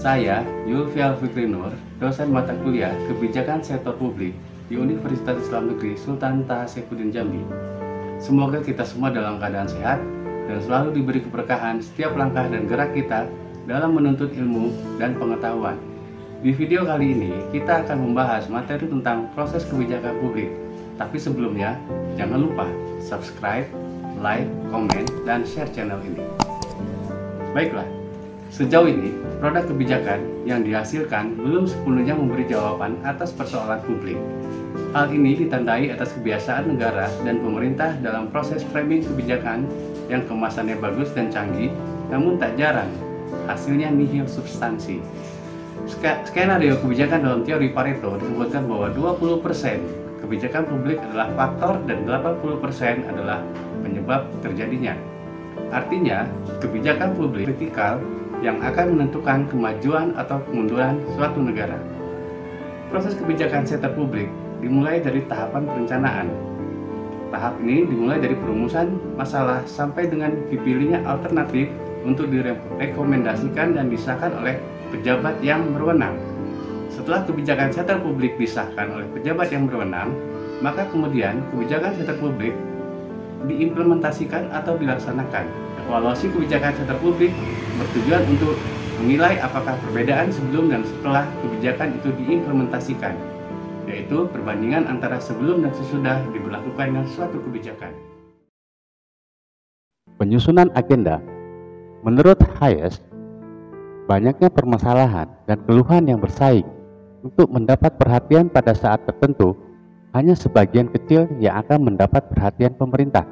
Saya, Yulfial Fikri Nur, dosen mata kuliah Kebijakan Sektor Publik di Universitas Islam Negeri Sultan Taha Saifuddin Jambi. Semoga kita semua dalam keadaan sehat dan selalu diberi keberkahan setiap langkah dan gerak kita dalam menuntut ilmu dan pengetahuan. Di video kali ini, kita akan membahas materi tentang proses kebijakan publik. Tapi sebelumnya, jangan lupa subscribe, like, komen, dan share channel ini. Baiklah, sejauh ini, produk kebijakan yang dihasilkan belum sepenuhnya memberi jawaban atas persoalan publik. Hal ini ditandai atas kebiasaan negara dan pemerintah dalam proses framing kebijakan yang kemasannya bagus dan canggih, namun tak jarang hasilnya nihil substansi. Skenario kebijakan dalam teori Pareto disebutkan bahwa 20% kebijakan publik adalah faktor dan 80% adalah penyebab terjadinya. Artinya, kebijakan publik kritikal yang akan menentukan kemajuan atau kemunduran suatu negara. Proses kebijakan sektor publik dimulai dari tahapan perencanaan. Tahap ini dimulai dari perumusan masalah sampai dengan dipilihnya alternatif untuk direkomendasikan dan disahkan oleh pejabat yang berwenang. Setelah kebijakan sektor publik disahkan oleh pejabat yang berwenang, maka kemudian kebijakan sektor publik diimplementasikan atau dilaksanakan. Evaluasi kebijakan sektor publik bertujuan untuk menilai apakah perbedaan sebelum dan setelah kebijakan itu diimplementasikan, yaitu perbandingan antara sebelum dan sesudah diberlakukannya suatu kebijakan. Penyusunan agenda. Menurut Hayes, banyaknya permasalahan dan keluhan yang bersaing untuk mendapat perhatian pada saat tertentu hanya sebagian kecil yang akan mendapat perhatian pemerintah.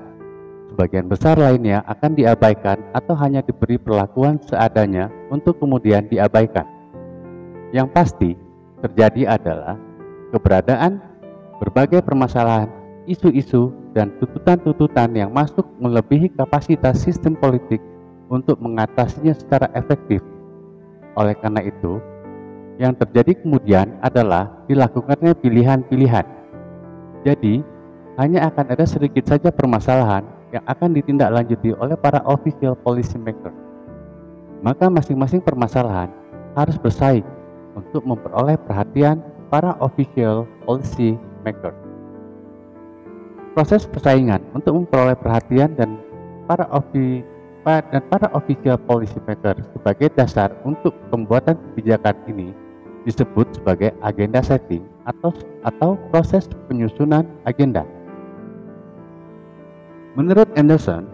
Sebagian besar lainnya akan diabaikan atau hanya diberi perlakuan seadanya untuk kemudian diabaikan. Yang pasti terjadi adalah keberadaan berbagai permasalahan, isu-isu, dan tuntutan-tuntutan yang masuk melebihi kapasitas sistem politik untuk mengatasinya secara efektif. Oleh karena itu, yang terjadi kemudian adalah dilakukannya pilihan-pilihan. Jadi, hanya akan ada sedikit saja permasalahan yang akan ditindaklanjuti oleh para official policy maker. Maka masing-masing permasalahan harus bersaing untuk memperoleh perhatian para official policy maker. Proses persaingan untuk memperoleh perhatian dan para official policy maker sebagai dasar untuk pembuatan kebijakan ini disebut sebagai agenda setting atau proses penyusunan agenda. Menurut Anderson,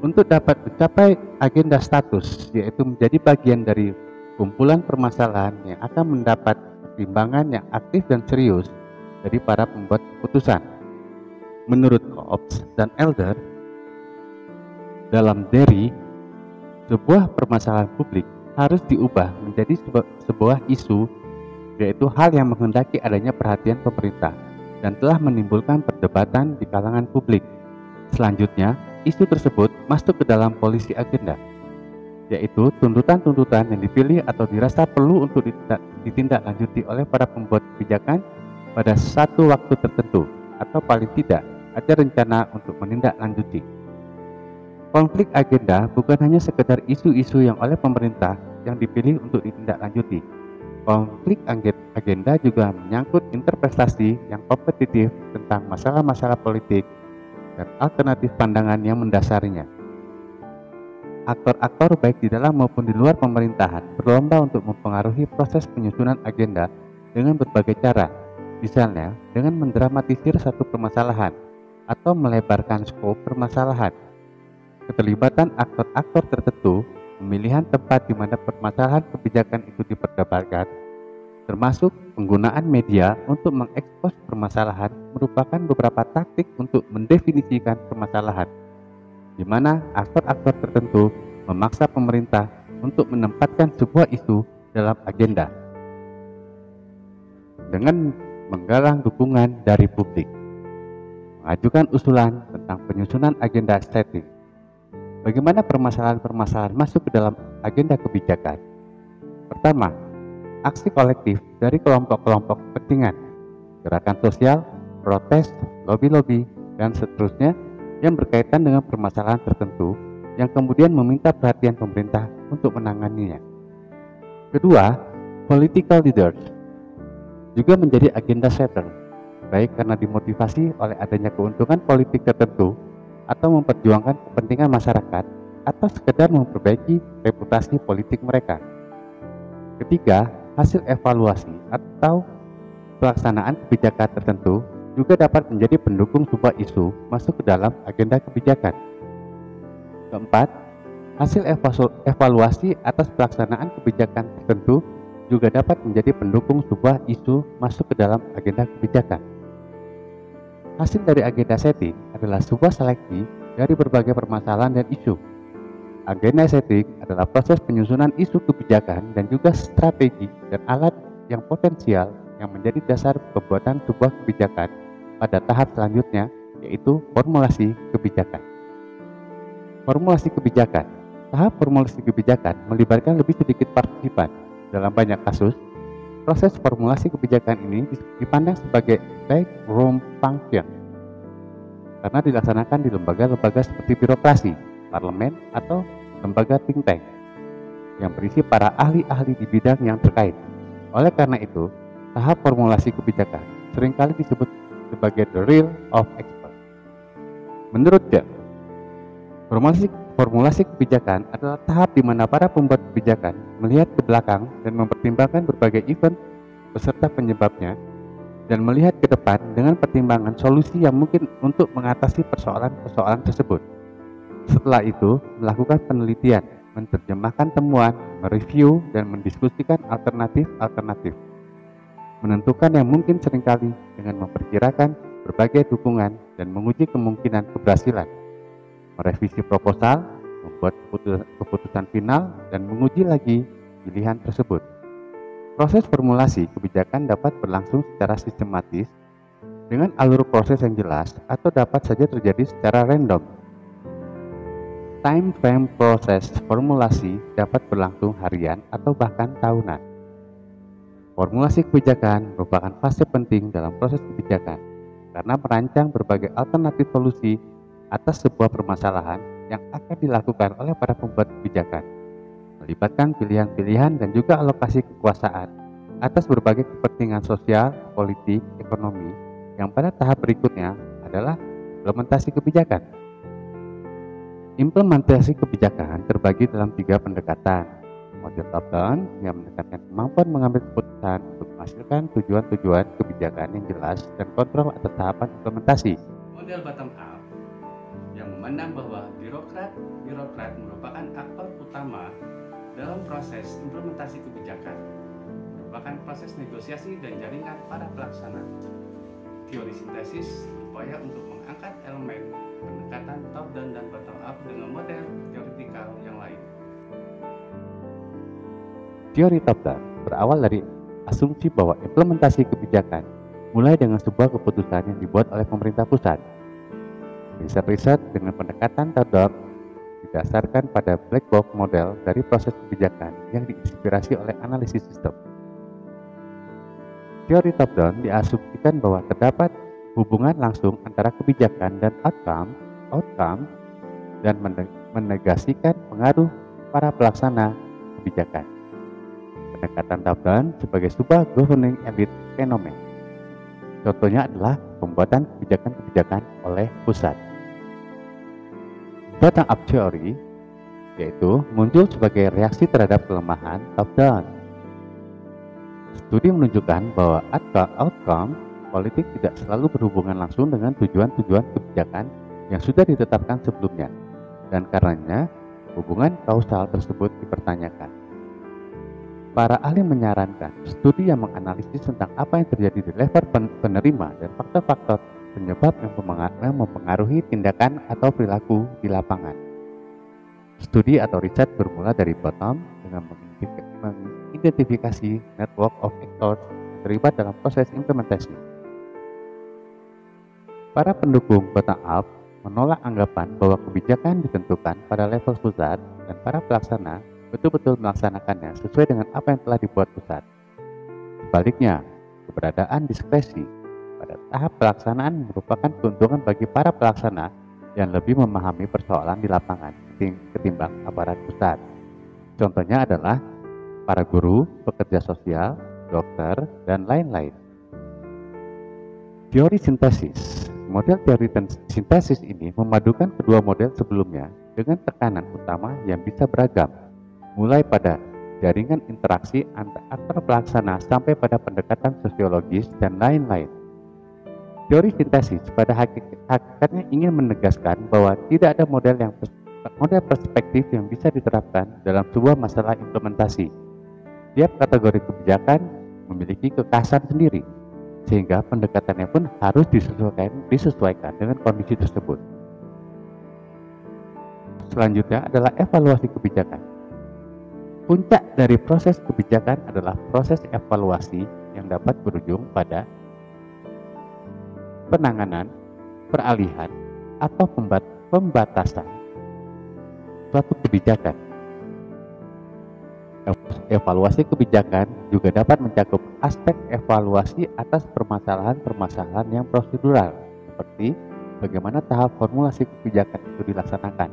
untuk dapat mencapai agenda status, yaitu menjadi bagian dari kumpulan permasalahan yang akan mendapat pertimbangan yang aktif dan serius dari para pembuat keputusan. Menurut Cobbs dan Elder, dalam Derry, sebuah permasalahan publik harus diubah menjadi sebuah isu, yaitu hal yang menghendaki adanya perhatian pemerintah dan telah menimbulkan perdebatan di kalangan publik. Selanjutnya, isu tersebut masuk ke dalam policy agenda, yaitu tuntutan-tuntutan yang dipilih atau dirasa perlu untuk ditindaklanjuti oleh para pembuat kebijakan pada satu waktu tertentu, atau paling tidak ada rencana untuk menindaklanjuti. Konflik agenda bukan hanya sekedar isu-isu yang oleh pemerintah yang dipilih untuk ditindaklanjuti. Konflik agenda juga menyangkut interpretasi yang kompetitif tentang masalah-masalah politik dan alternatif pandangan yang mendasarinya. Aktor-aktor baik di dalam maupun di luar pemerintahan berlomba untuk mempengaruhi proses penyusunan agenda dengan berbagai cara, misalnya dengan mendramatisir satu permasalahan atau melebarkan skop permasalahan. Keterlibatan aktor-aktor tertentu, pemilihan tempat di mana permasalahan kebijakan itu diperdebatkan, termasuk penggunaan media untuk mengekspos permasalahan merupakan beberapa taktik untuk mendefinisikan permasalahan, di mana aktor-aktor tertentu memaksa pemerintah untuk menempatkan sebuah isu dalam agenda dengan menggalang dukungan dari publik. Mengajukan usulan tentang penyusunan agenda setting. Bagaimana permasalahan-permasalahan masuk ke dalam agenda kebijakan? Pertama, aksi kolektif dari kelompok-kelompok kepentingan, gerakan sosial, protes, lobi-lobi, dan seterusnya yang berkaitan dengan permasalahan tertentu yang kemudian meminta perhatian pemerintah untuk menanganinya. Kedua, political leaders juga menjadi agenda setter, baik karena dimotivasi oleh adanya keuntungan politik tertentu atau memperjuangkan kepentingan masyarakat atau sekedar memperbaiki reputasi politik mereka. Ketiga, hasil evaluasi atau pelaksanaan kebijakan tertentu juga dapat menjadi pendukung sebuah isu masuk ke dalam agenda kebijakan. Keempat, hasil evaluasi atas pelaksanaan kebijakan tertentu juga dapat menjadi pendukung sebuah isu masuk ke dalam agenda kebijakan. Hasil dari agenda setting adalah sebuah seleksi dari berbagai permasalahan dan isu. Agenda setting adalah proses penyusunan isu kebijakan dan juga strategi dan alat yang potensial yang menjadi dasar pembuatan sebuah kebijakan pada tahap selanjutnya, yaitu formulasi kebijakan. Formulasi kebijakan. Tahap formulasi kebijakan melibatkan lebih sedikit partisipan. Dalam banyak kasus, proses formulasi kebijakan ini dipandang sebagai backroom function karena dilaksanakan di lembaga-lembaga seperti birokrasi, parlemen, atau lembaga think tank yang berisi para ahli-ahli di bidang yang terkait. Oleh karena itu, tahap formulasi kebijakan seringkali disebut sebagai the realm of expert. Menurut dia, formulasi kebijakan adalah tahap di mana para pembuat kebijakan melihat ke belakang dan mempertimbangkan berbagai event beserta penyebabnya dan melihat ke depan dengan pertimbangan solusi yang mungkin untuk mengatasi persoalan-persoalan tersebut. Setelah itu, melakukan penelitian, menerjemahkan temuan, mereview, dan mendiskusikan alternatif-alternatif. Menentukan yang mungkin seringkali dengan memperkirakan berbagai dukungan dan menguji kemungkinan keberhasilan. Merevisi proposal, membuat keputusan final, dan menguji lagi pilihan tersebut. Proses formulasi kebijakan dapat berlangsung secara sistematis dengan alur proses yang jelas atau dapat saja terjadi secara random. Time frame proses formulasi dapat berlangsung harian atau bahkan tahunan. Formulasi kebijakan merupakan fase penting dalam proses kebijakan karena merancang berbagai alternatif solusi atas sebuah permasalahan yang akan dilakukan oleh para pembuat kebijakan, melibatkan pilihan-pilihan dan juga alokasi kekuasaan atas berbagai kepentingan sosial, politik, ekonomi yang pada tahap berikutnya adalah implementasi kebijakan. Implementasi kebijakan terbagi dalam 3 pendekatan. Model top-down yang menekankan kemampuan mengambil keputusan untuk menghasilkan tujuan-tujuan kebijakan yang jelas dan kontrol atas tahapan implementasi. Model bottom-up yang memandang bahwa birokrat merupakan aktor utama dalam proses implementasi kebijakan, merupakan proses negosiasi dan jaringan para pelaksana. Teori sintesis berupaya untuk mengangkat elemen pendekatan top-down dan bottom-up dengan model teoretikal yang lain. Teori top-down berawal dari asumsi bahwa implementasi kebijakan mulai dengan sebuah keputusan yang dibuat oleh pemerintah pusat. Riset-riset dengan pendekatan top-down didasarkan pada black box model dari proses kebijakan yang diinspirasi oleh analisis sistem. Teori top-down diasumsikan bahwa terdapat hubungan langsung antara kebijakan dan outcome dan menegasikan pengaruh para pelaksana kebijakan. Pendekatan top-down sebagai sebuah governing elite fenomen. Contohnya adalah pembuatan kebijakan-kebijakan oleh pusat. Bottom-up theory yaitu muncul sebagai reaksi terhadap kelemahan top-down. Studi menunjukkan bahwa outcome politik tidak selalu berhubungan langsung dengan tujuan-tujuan kebijakan yang sudah ditetapkan sebelumnya, dan karenanya hubungan kausal tersebut dipertanyakan. Para ahli menyarankan studi yang menganalisis tentang apa yang terjadi di level penerima dan faktor-faktor penyebab yang mempengaruhi tindakan atau perilaku di lapangan. Studi atau riset bermula dari bottom dengan mengidentifikasi network of actors yang terlibat dalam proses implementasi. Para pendukung bottom up menolak anggapan bahwa kebijakan ditentukan pada level pusat dan para pelaksana betul-betul melaksanakannya sesuai dengan apa yang telah dibuat pusat. Sebaliknya, keberadaan diskresi pada tahap pelaksanaan merupakan keuntungan bagi para pelaksana yang lebih memahami persoalan di lapangan ketimbang aparat pusat. Contohnya adalah para guru, pekerja sosial, dokter, dan lain-lain. Teori sintesis. Model teori sintesis ini memadukan kedua model sebelumnya dengan tekanan utama yang bisa beragam, mulai pada jaringan interaksi antar pelaksana sampai pada pendekatan sosiologis dan lain-lain. Teori sintesis pada hakikatnya ingin menegaskan bahwa tidak ada model perspektif yang bisa diterapkan dalam sebuah masalah implementasi. Tiap kategori kebijakan memiliki kekhasan sendiri, sehingga pendekatannya pun harus disesuaikan dengan kondisi tersebut. Selanjutnya adalah evaluasi kebijakan. Puncak dari proses kebijakan adalah proses evaluasi yang dapat berujung pada penanganan, peralihan, atau pembatasan suatu kebijakan. Evaluasi kebijakan juga dapat mencakup aspek evaluasi atas permasalahan-permasalahan yang prosedural, seperti bagaimana tahap formulasi kebijakan itu dilaksanakan,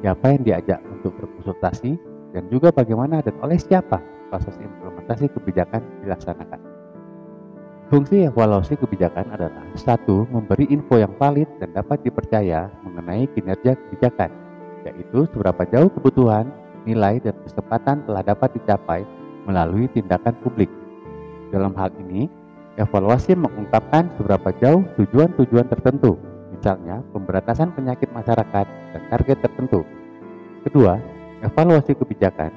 siapa yang diajak untuk berkonsultasi, dan juga bagaimana dan oleh siapa proses implementasi kebijakan dilaksanakan. Fungsi evaluasi kebijakan adalah 1. Memberi info yang valid dan dapat dipercaya mengenai kinerja kebijakan, yaitu seberapa jauh kebutuhan, nilai, dan kesempatan telah dapat dicapai melalui tindakan publik. Dalam hal ini, evaluasi mengungkapkan seberapa jauh tujuan-tujuan tertentu, misalnya pemberantasan penyakit masyarakat dan target tertentu. Kedua, evaluasi kebijakan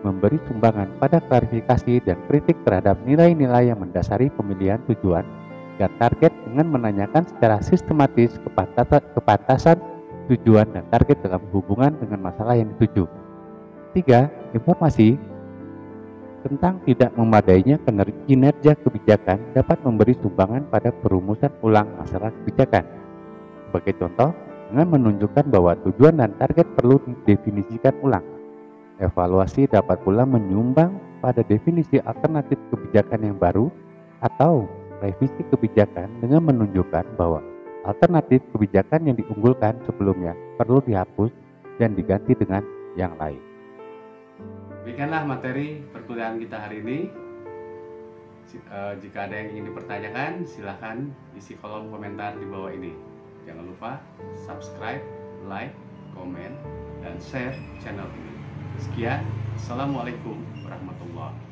memberi sumbangan pada klarifikasi dan kritik terhadap nilai-nilai yang mendasari pemilihan tujuan dan target dengan menanyakan secara sistematis kepantasan tujuan dan target dalam hubungan dengan masalah yang dituju. 3. Informasi tentang tidak memadainya kinerja kebijakan dapat memberi sumbangan pada perumusan ulang masalah kebijakan. Sebagai contoh, dengan menunjukkan bahwa tujuan dan target perlu didefinisikan ulang. Evaluasi dapat pula menyumbang pada definisi alternatif kebijakan yang baru atau revisi kebijakan dengan menunjukkan bahwa alternatif kebijakan yang diunggulkan sebelumnya perlu dihapus dan diganti dengan yang lain. Demikianlah materi perkuliahan kita hari ini. Jika ada yang ingin dipertanyakan, silahkan isi kolom komentar di bawah ini. Jangan lupa subscribe, like, komen, dan share channel ini. Sekian, Assalamualaikum warahmatullahi wabarakatuh.